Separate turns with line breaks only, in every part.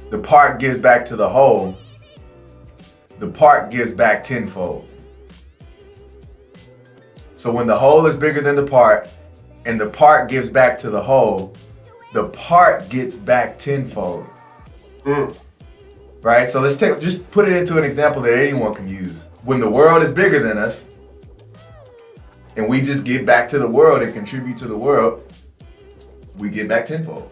the part gives back to the whole, the part gives back tenfold. So when the whole is bigger than the part, and the part gives back to the whole, the part gets back tenfold. Right? So just put it into an example that anyone can use. When the world is bigger than us, and we just give back to the world and contribute to the world, we get back tenfold.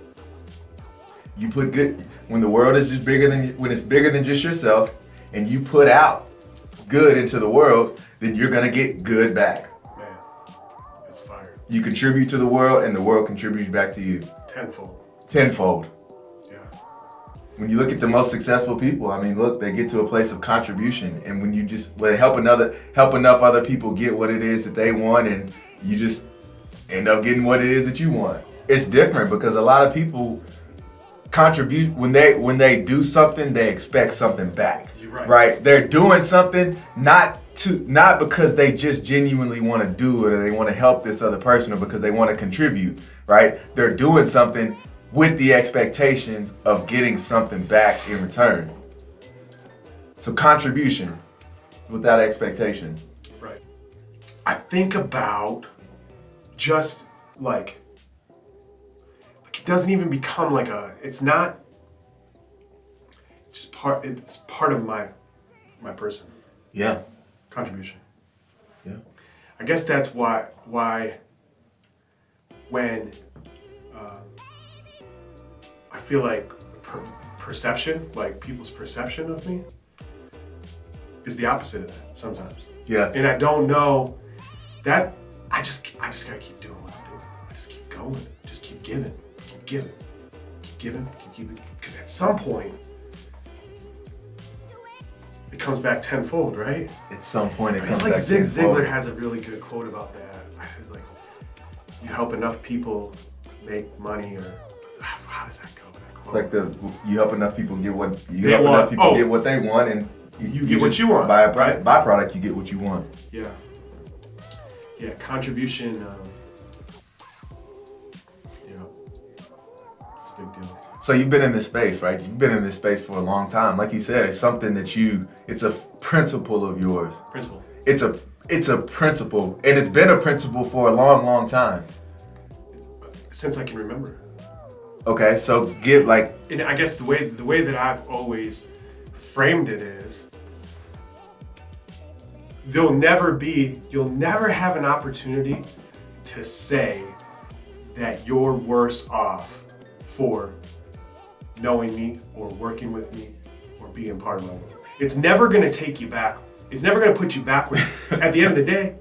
You put good, when the world is just when it's bigger than just yourself, and you put out good into the world, then you're gonna get good back.
Man, that's fire.
You contribute to the world, and the world contributes back to you. Tenfold.
Yeah.
When you look at the most successful people, I mean, look, they get to a place of contribution, and when you just help enough other people get what it is that they want, and you just end up getting what it is that you want. It's different because a lot of people contribute when they do something, they expect something back.
You're right.
Right? They're doing something not because they just genuinely want to do it or they want to help this other person or because they want to contribute, right? They're doing something with the expectations of getting something back in return. So contribution without expectation.
Right. I think about just like it doesn't even become like it's not just it's part of my person.
Yeah.
Contribution.
Yeah.
I guess that's why when I feel like perception, like people's perception of me is the opposite of that sometimes.
Yeah.
And I don't know that I just gotta keep doing what I'm doing. I just keep going, just keep giving. Because at some point, it comes back tenfold, right?
At some point, it comes
back tenfold. It's like Zig Ziglar has a really good quote about that. It's like, you help enough people make money, or how does that go?
Like you help enough people get what get what they want, and
you get what you want.
By a byproduct, you get what you want.
Yeah. Yeah. Contribution. Big deal.
So you've been in this space, right? You've been in this space for a long time. Like you said, it's something that it's a principle of yours. It's a principle, and it's been a principle for a long, long time.
Since I can remember.
Okay, so
and I guess the way that I've always framed it is, you'll never have an opportunity to say that you're worse off for knowing me or working with me or being part of my world. It's never going to take you back. It's never going to put you backwards. At the end of the day,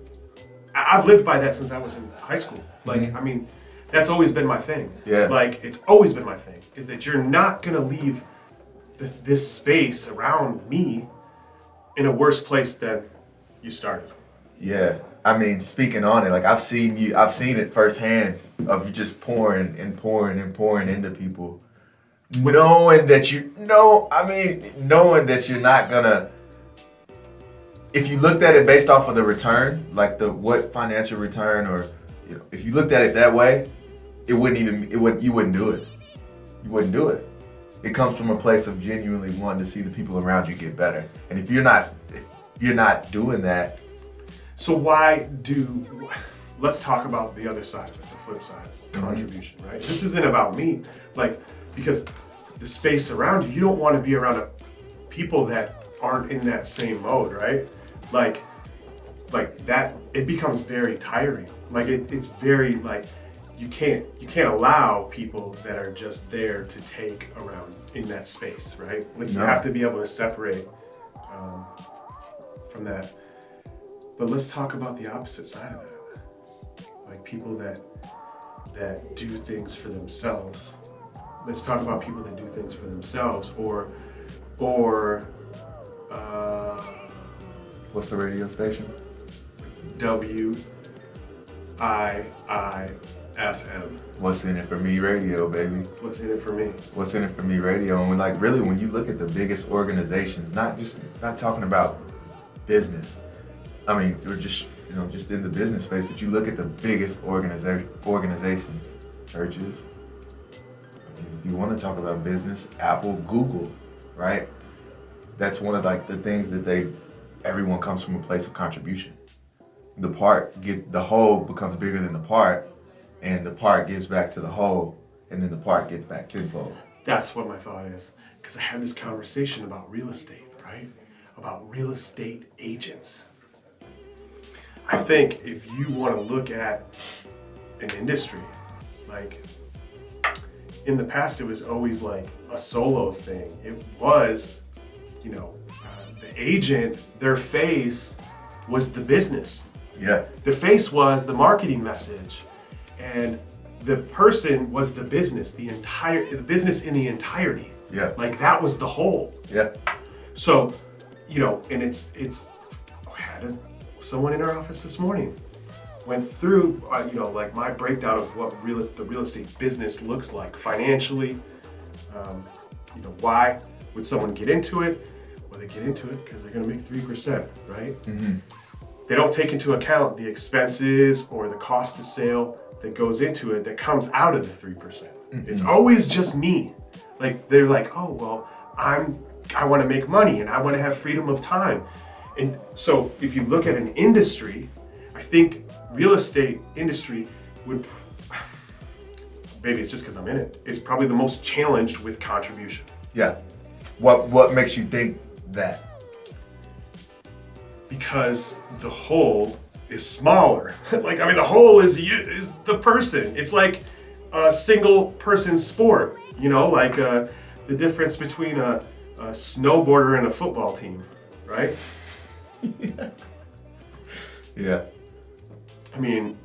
I've lived by that since I was in high school. Like, I mean, that's always been my thing.
Yeah.
Like, it's always been my thing, is that you're not going to leave this space around me in a worse place than you started.
Yeah. I mean, speaking on it, like I've seen it firsthand of you just pouring into people, knowing that you're not gonna. If you looked at it based off of the return, like what financial return, or if you looked at it that way, you wouldn't do it. You wouldn't do it. It comes from a place of genuinely wanting to see the people around you get better, and if you're not doing that.
So let's talk about the other side of it, the flip side, contribution, right? This isn't about me, because the space around you don't want to be around people that aren't in that same mode, right? Like that, it becomes very tiring. Like it's very you can't allow people that are just there to take around in that space, right? Like you have to be able to separate from that. But let's talk about the opposite side of that. Like people that do things for themselves. Let's talk about people that do things for themselves, or
what's the radio station?
WIIFM.
What's in it for me radio, baby?
What's in it for me?
What's in it for me radio? And when you look at the biggest organizations, not talking about business. I mean, we're just in the business space, but you look at the biggest organizations, churches, if you want to talk about business, Apple, Google, right? That's one of like the things that everyone comes from a place of contribution. The whole becomes bigger than the part, and the part gives back to the whole, and then the part gets back tenfold.
That's what my thought is. Because I had this conversation about real estate, right? About real estate agents. I think if you want to look at an industry, like in the past, it was always like a solo thing. It was, the agent, their face was the business.
Yeah.
Their face was the marketing message, and the person was the business, the business in the entirety.
Yeah.
Like that was the whole.
Yeah.
So, and it's I had someone in our office this morning went through, like my breakdown of what the real estate business looks like financially. Why would someone get into it? Well, they get into it because they're going to make 3%, right?
Mm-hmm.
They don't take into account the expenses or the cost of sale that goes into it that comes out of the 3%. Mm-hmm. It's always just me. Like they're like, oh, well, I want to make money and I want to have freedom of time. And so if you look at an industry, I think real estate industry would, maybe it's just because I'm in it, is probably the most challenged with contribution.
Yeah. What makes you think that?
Because the whole is smaller. The whole is the person. It's like a single person sport, the difference between a snowboarder and a football team, right?
Yeah. Yeah.
I mean,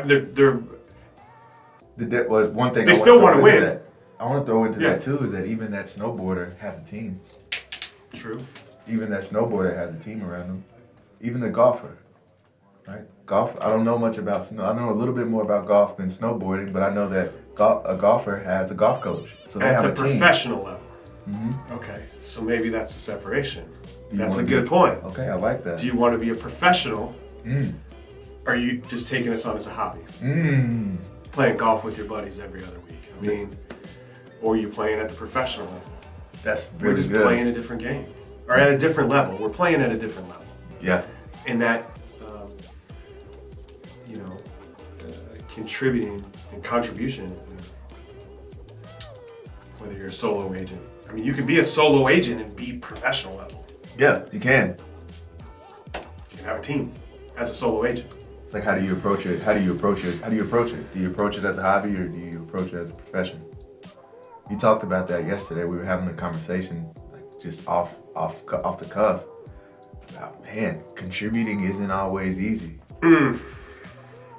they're
one thing
they still want to win.
That, I want to throw into that too is that even that snowboarder has a team.
True.
Even that snowboarder has a team around them. Even the golfer, right? Golf. I don't know much about snow. I know a little bit more about golf than snowboarding, but I know that a golfer has a golf coach, so they have a team.
At the professional level.
Mm-hmm.
Okay, so maybe that's the separation. That's a good point.
Okay, I like that.
Do you want to be a professional? Or are you just taking this on as a hobby? Playing golf with your buddies every other week. Or are you playing at the professional level?
That's really
We're just
good.
playing a different game. Or at a different level. We're playing at a different level.
Yeah.
And that, contributing and contribution, whether you're a solo agent. I mean, you can be a solo agent and be professional level.
Yeah, you can.
You can have a team as a solo agent.
It's like, how do you approach it? How do you approach it? Do you approach it as a hobby or do you approach it as a profession? You talked about that yesterday. We were having a conversation, like just off the cuff. About, man, contributing isn't always easy.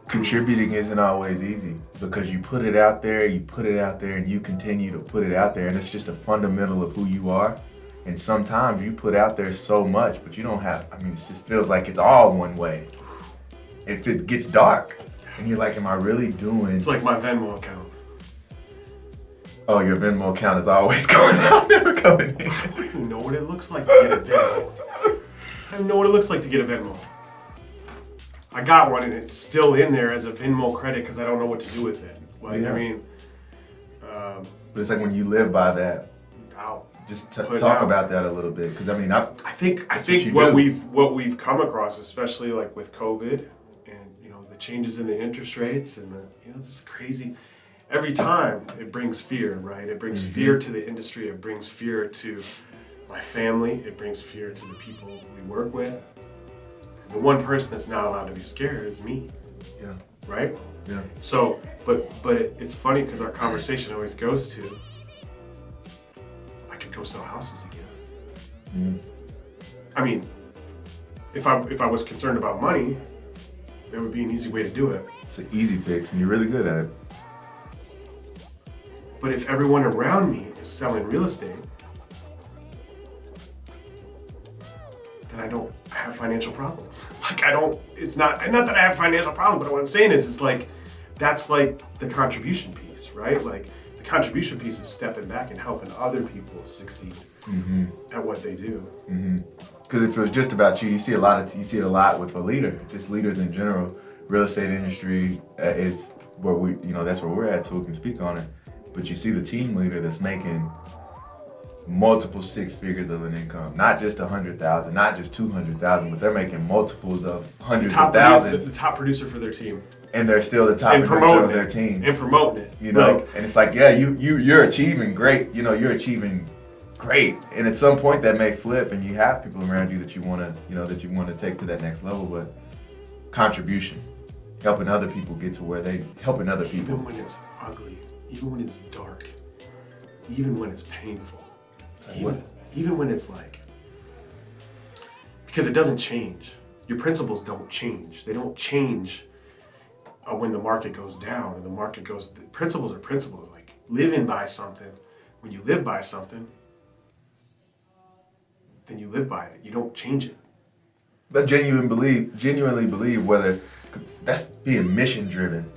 Contributing isn't always easy because you put it out there, and you continue to put it out there, and it's just a fundamental of who you are. And sometimes you put out there so much, but you don't have, it just feels like it's all one way. If it gets dark, and you're like, am I really doing?
It's like my Venmo account.
Oh, your Venmo account is always going out, never coming in.
I don't even know what it looks like to get a Venmo. I don't know what it looks like to get a Venmo. I got one and it's still in there as a Venmo credit because I don't know what to do with it.
But it's like when you live by that.
I'll
just talk about that a little bit because
I think what we've come across, especially like with COVID and the changes in the interest rates and the just crazy. Every time it brings fear, right? It brings fear to the industry. It brings fear to my family. It brings fear to the people we work with. The one person that's not allowed to be scared is me.
Yeah.
Right?
Yeah.
So, but it's funny because our conversation always goes to, I could go sell houses again. I mean, if I was concerned about money, there would be an easy way to do it.
It's an easy fix, and you're really good at it.
But if everyone around me is selling real estate, then I don't have financial problems. It's not that I have financial problems, but what I'm saying is it's like, that's like the contribution piece, right? Like the contribution piece is stepping back and helping other people succeed at what they do.
Because if it was just about you see it a lot with a leader, just leaders in general. Real estate industry is where that's where we're at, so we can speak on it. But you see the team leader that's making multiple six figures of an income, not just 100,000, not just 200,000, but they're making multiples of hundreds of thousands.
The top producer for their team,
and they're still the top producer of their team,
and promoting it.
You know, and it's like, yeah, you're achieving great. You know, you're achieving great, and at some point that may flip, and you have people around you that you want to take to that next level. But contribution, helping other people get to where helping other people.
Even when it's ugly, even when it's dark, even when it's painful. Even when it's like, because it doesn't change. Your principles don't change. They don't change when the market goes down and the market goes. Principles are principles. Like living by something. When you live by something, then you live by it. You don't change it.
But genuinely believe whether that's being mission driven.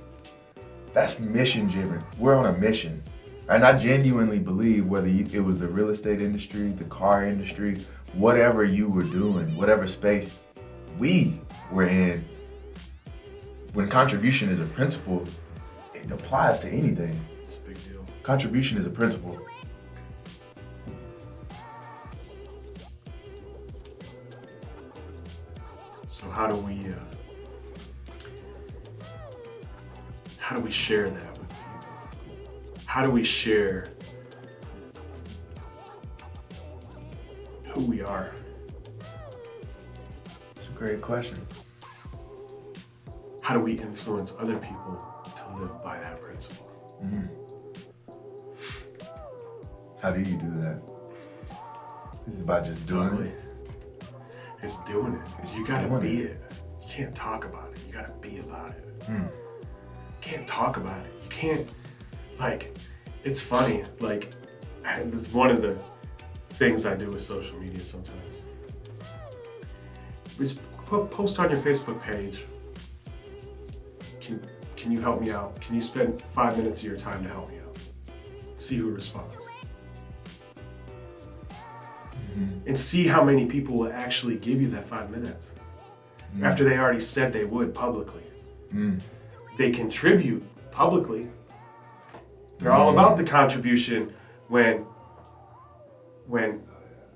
That's mission driven. We're on a mission. And I genuinely believe whether it was the real estate industry, the car industry, whatever you were doing, whatever space we were in, when contribution is a principle, it applies to anything.
It's a big deal.
Contribution is a principle.
So how do we share that with people? How do we share who we are?
It's a great question.
How do we influence other people to live by that principle?
Mm-hmm. How do you do that? It's about just doing it.
It's doing it. You gotta be it. You can't talk about it. You gotta be about it. You can't talk about it. You can't, like, it's funny. Like, this is one of the things I do with social media sometimes. Just post on your Facebook page. Can you help me out? Can you spend 5 minutes of your time to help me out? See who responds. And see how many people will actually give you that 5 minutes after they already said they would publicly. They contribute publicly. They're all about the contribution when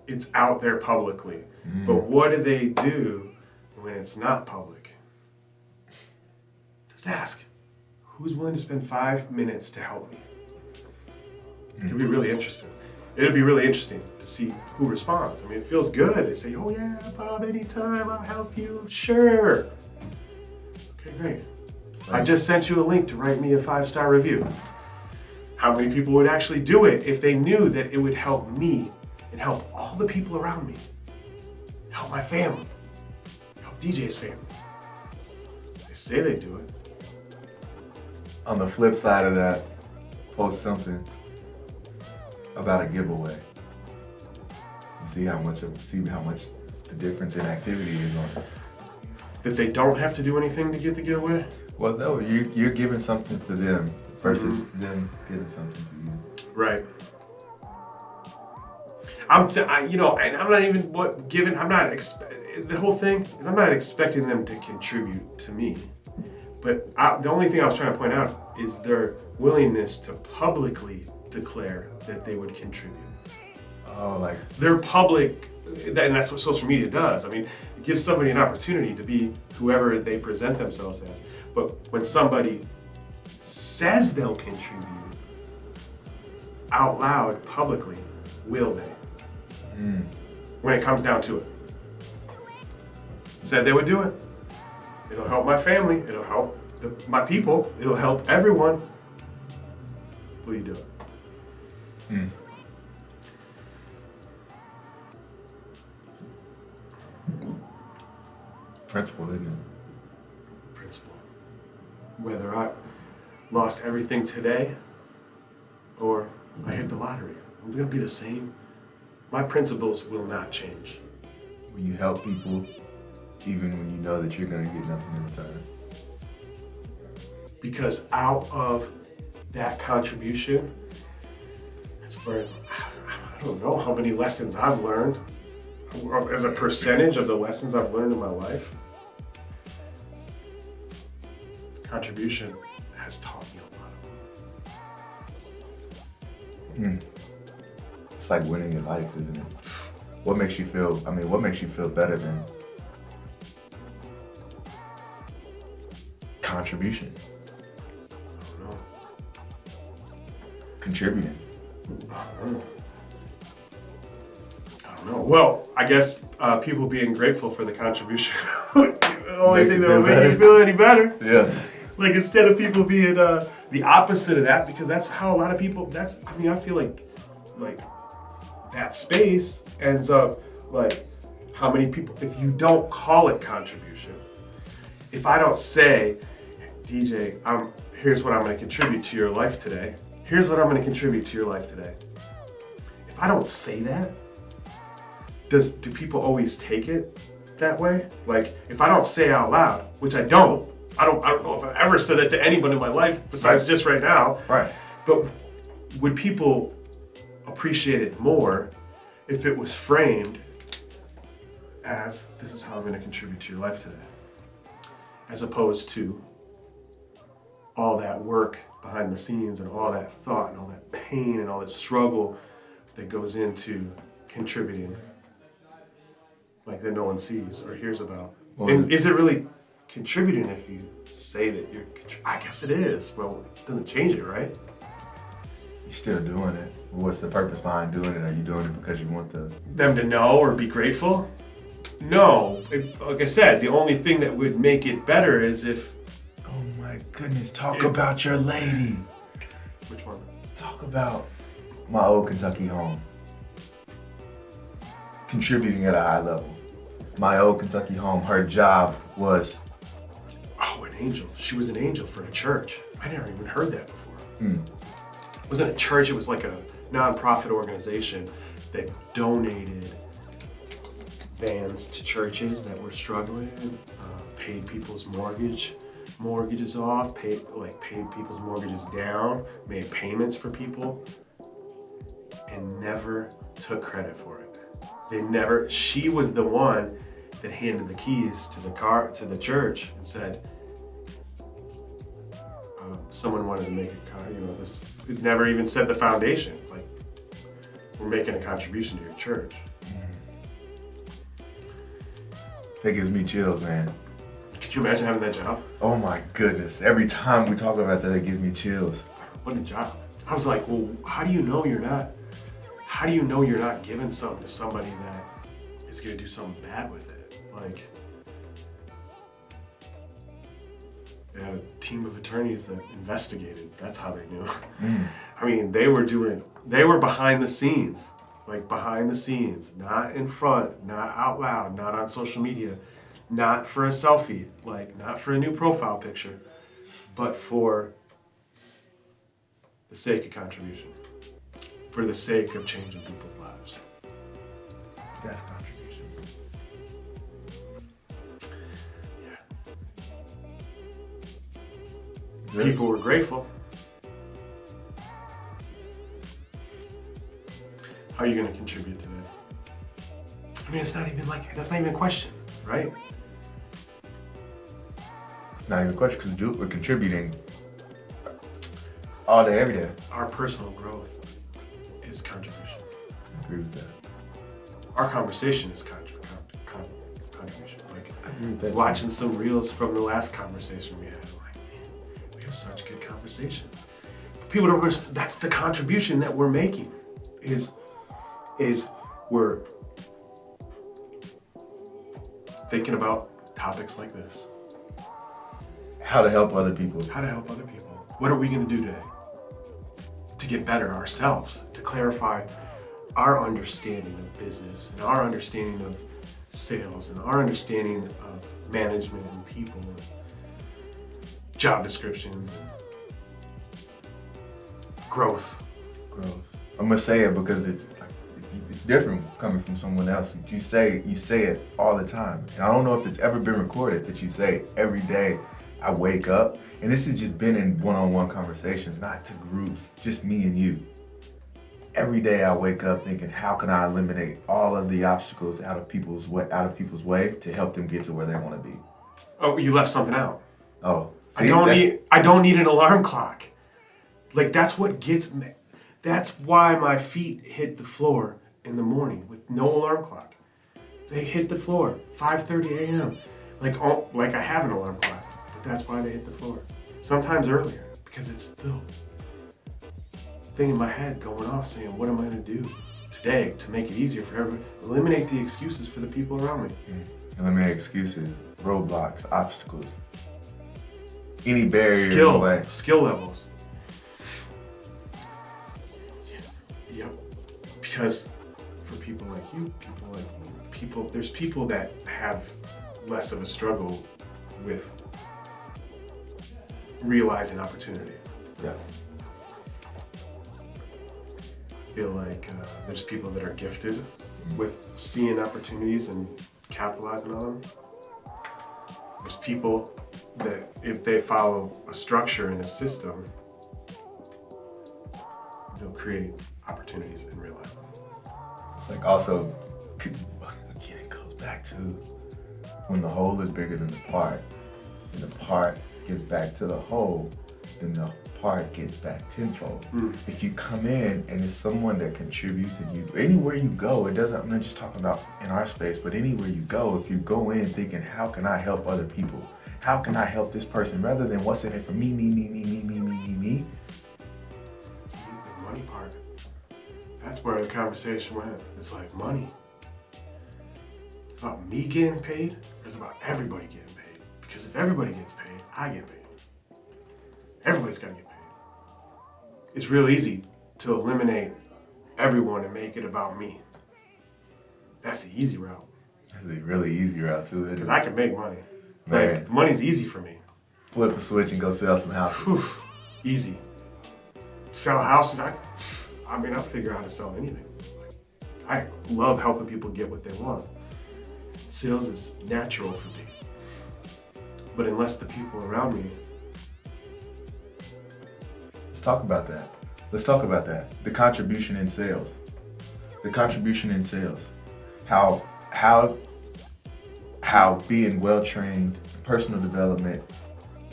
it's out there publicly. But what do they do when it's not public? Just ask, who's willing to spend 5 minutes to help me? It'll be really interesting. It'll be really interesting to see who responds. I mean, it feels good. They say, oh yeah, Bob, anytime, I'll help you. Sure. Okay, great. I just sent you a link to write me a 5-star review. How many people would actually do it if they knew that it would help me and help all the people around me? Help my family. Help DJ's family. They say they do it.
On the flip side of that, post something about a giveaway. See how much the difference in activity is on.
That they don't have to do anything to get the giveaway?
Well, no, you're giving something to them versus them giving something to you.
Right. I'm not even the whole thing is I'm not expecting them to contribute to me. But the only thing I was trying to point out is their willingness to publicly declare that they would contribute.
Oh, like
they're public, and that's what social media does. I mean, it gives somebody an opportunity to be whoever they present themselves as. But when somebody says they'll contribute out loud, publicly, will they? When it comes down to it. Said they would do it. It'll help my family. It'll help my people. It'll help everyone. Will you do it?
Principle, isn't it?
Principle. Whether I lost everything today or I hit the lottery, I'm going to be the same. My principles will not change.
Will you help people even when you know that you're going to get nothing in return?
Because out of that contribution, that's where I don't know how many lessons I've learned as a percentage of the lessons I've learned in my life. Contribution has taught me a lot.
It's like winning in life, isn't it? What makes you feel better than contribution?
I don't know.
Contributing.
I don't know. Well, I guess people being grateful for the contribution. The only thing that will make you feel any better.
Yeah.
Like, instead of people being the opposite of that, because that's how a lot of people, I feel like that space ends up, like, how many people, if you don't call it contribution, if I don't say, DJ, here's what I'm going to contribute to your life today. Here's what I'm going to contribute to your life today. If I don't say that, do people always take it that way? Like, if I don't say out loud, which I don't know if I've ever said that to anyone in my life besides just right now.
Right.
But would people appreciate it more if it was framed as, this is how I'm going to contribute to your life today, as opposed to all that work behind the scenes and all that thought and all that pain and all that struggle that goes into contributing, like, that no one sees or hears about. And is it really contributing if you say that you're I guess it is. Well, it doesn't change it, right?
You're still doing it. What's the purpose behind doing it? Are you doing it because you want
them to know or be grateful? No. Like I said, the only thing that would make it better is if...
Oh my goodness, talk about your lady.
Which one?
Talk about my old Kentucky home. Contributing at a high level. My old Kentucky home, her job was...
Oh, an angel. She was an angel for a church. I never even heard that before. It wasn't a church, it was like a nonprofit organization that donated vans to churches that were struggling, paid people's mortgages off, paid people's mortgages down, made payments for people, and never took credit for it. She was the one that handed the keys to the church and said, someone wanted to make a car, it never even said the foundation, like, we're making a contribution to your church.
That gives me chills, man.
Could you imagine having that job?
Oh my goodness. Every time we talk about that, it gives me chills.
What a job. I was like, well, how do you know you're not giving something to somebody that is going to do something bad with it? Like, they had a team of attorneys that investigated. That's how they knew. I mean, they were behind the scenes, not in front, not out loud, not on social media, not for a selfie, like, not for a new profile picture, but for the sake of contribution, for the sake of changing people's lives.
That's contribution.
Yeah. People were grateful. How are you going to contribute today? I mean, that's not even a question, right?
It's not even a question because we're contributing all day, every day.
Our personal growth is contribution.
I agree with that.
Our conversation is contribution. Like, watching some reels from the last conversation we had, like, man, we have such good conversations. People don't understand, that's the contribution that we're making, is we're thinking about topics like this.
How to help other people.
What are we going to do today to get better ourselves, to clarify our understanding of business and our understanding of sales and our understanding of management and people and job descriptions and growth.
I'm gonna say it because it's different coming from someone else. You say it all the time. And I don't know if it's ever been recorded that you say every day I wake up, and this has just been in one-on-one conversations, not to groups, just me and you. Every day I wake up thinking, how can I eliminate all of the obstacles out of people's way to help them get to where they want to be?
Oh, you left something out.
Oh,
see, I don't need an alarm clock. Like, that's what gets me. That's why my feet hit the floor in the morning with no alarm clock. They hit the floor 5:30 a.m. Like I have an alarm clock, but that's why they hit the floor. Sometimes earlier, because it's the thing in my head going off saying, what am I going to do today to make it easier for everyone? Eliminate the excuses for the people around me.
Eliminate excuses, roadblocks, obstacles, any barrier in the way.
Skill levels. Yep. Because for people like you, there's people that have less of a struggle with realizing opportunity.
Yeah.
I feel like there's people that are gifted with seeing opportunities and capitalizing on them. There's people that if they follow a structure and a system, they'll create opportunities and realize them.
It's like also, again, it goes back to when the whole is bigger than the part, and the part gives back to the whole, then the part gets back tenfold. If you come in and it's someone that contributes and you, anywhere you go, it doesn't, I'm not just talking about in our space, but anywhere you go, if you go in thinking, how can I help other people? How can I help this person? Rather than what's in it for me.
See, the money part, that's where the conversation went. It's like money. It's about me getting paid, or it's about everybody getting paid? Because if everybody gets paid, I get paid. Everybody's gotta get paid. It's real easy to eliminate everyone and make it about me. That's the easy route.
That's a really easy route too, isn't it?
Because I can make money.
Man.
Like, money's easy for me.
Flip a switch and go sell some houses.
Whew, easy. Sell houses, I'll figure out how to sell anything. I love helping people get what they want. Sales is natural for me. But unless the people around me.
Let's talk about that. The contribution in sales. How being well-trained, personal development,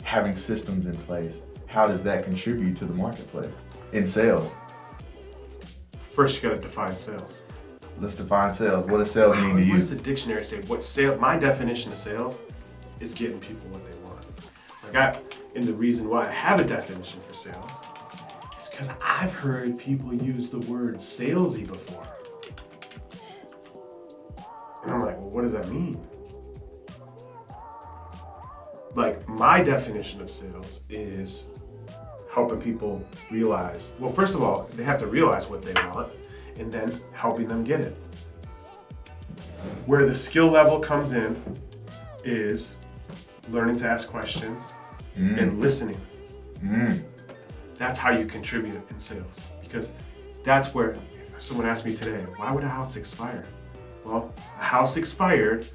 having systems in place, how does that contribute to the marketplace in sales?
First, you gotta define sales.
Let's define sales. What does sales mean to you?
What's the dictionary say? My definition of sales is getting people what they want. And the reason why I have a definition for sales is because I've heard people use the word salesy before. And I'm like, well, what does that mean? Like, my definition of sales is helping people realize, well, first of all, they have to realize what they want, and then helping them get it. Where the skill level comes in is learning to ask questions and listening. That's how you contribute in sales. Because that's where, someone asked me today, why would a house expire? Well, a house expired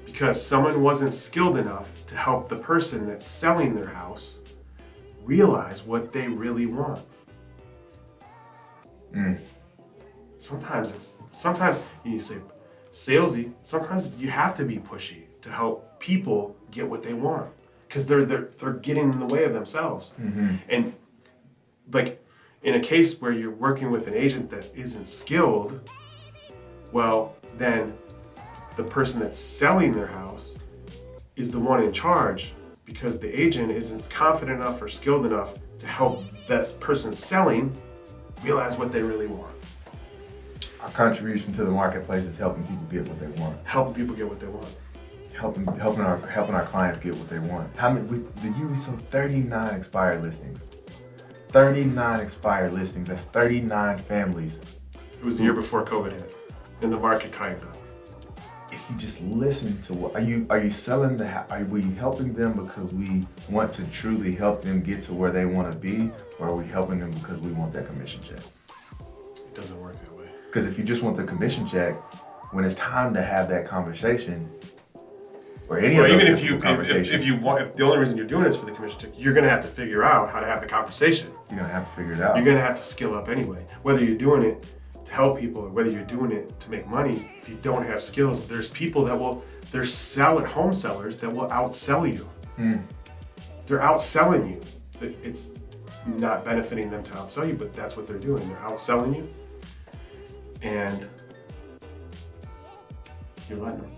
because someone wasn't skilled enough to help the person that's selling their house realize what they really want. Sometimes you say salesy, sometimes you have to be pushy to help people get what they want because they're getting in the way of themselves. And like in a case where you're working with an agent that isn't skilled, well, then the person that's selling their house is the one in charge because the agent isn't confident enough or skilled enough to help that person selling realize what they really want.
Our contribution to the marketplace is helping people get what they want.
Helping people get what they want.
Helping our clients get what they want. How many? The year we sold 39 expired listings. 39 expired listings. That's 39 families.
It was the year before COVID hit, and the market tightened up.
If you just listen to what are you selling the? Are we helping them because we want to truly help them get to where they want to be, or are we helping them because we want that commission check?
It doesn't work that way.
Because if you just want the commission check, when it's time to have that conversation, or any of those conversations,
if the only reason you're doing it is for the commission check, you're gonna have to figure out how to have the conversation.
You're gonna have to figure it out.
You're gonna have to skill up anyway. Whether you're doing it to help people or whether you're doing it to make money, if you don't have skills, there's people that home sellers that will outsell you. They're outselling you. not benefiting them to outsell you, but that's what they're doing. They're outselling you, and you're letting them.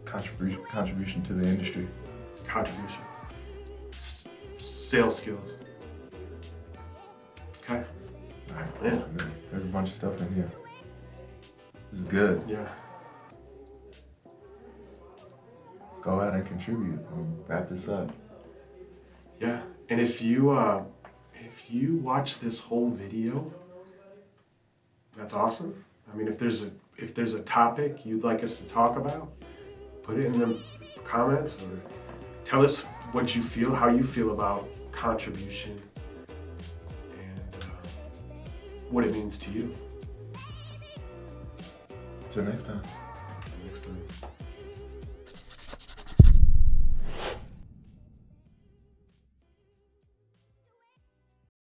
Contribution to the industry.
Contribution. Sales skills. Okay.
All right.
Yeah.
There's a bunch of stuff in here. This is good.
Yeah.
Go ahead and contribute. Wrap this up.
Yeah. And if you watch this whole video, that's awesome. I mean, if there's a topic you'd like us to talk about, put it in the comments or tell us what you feel, how you feel about contribution and what it means to you.
Till next time.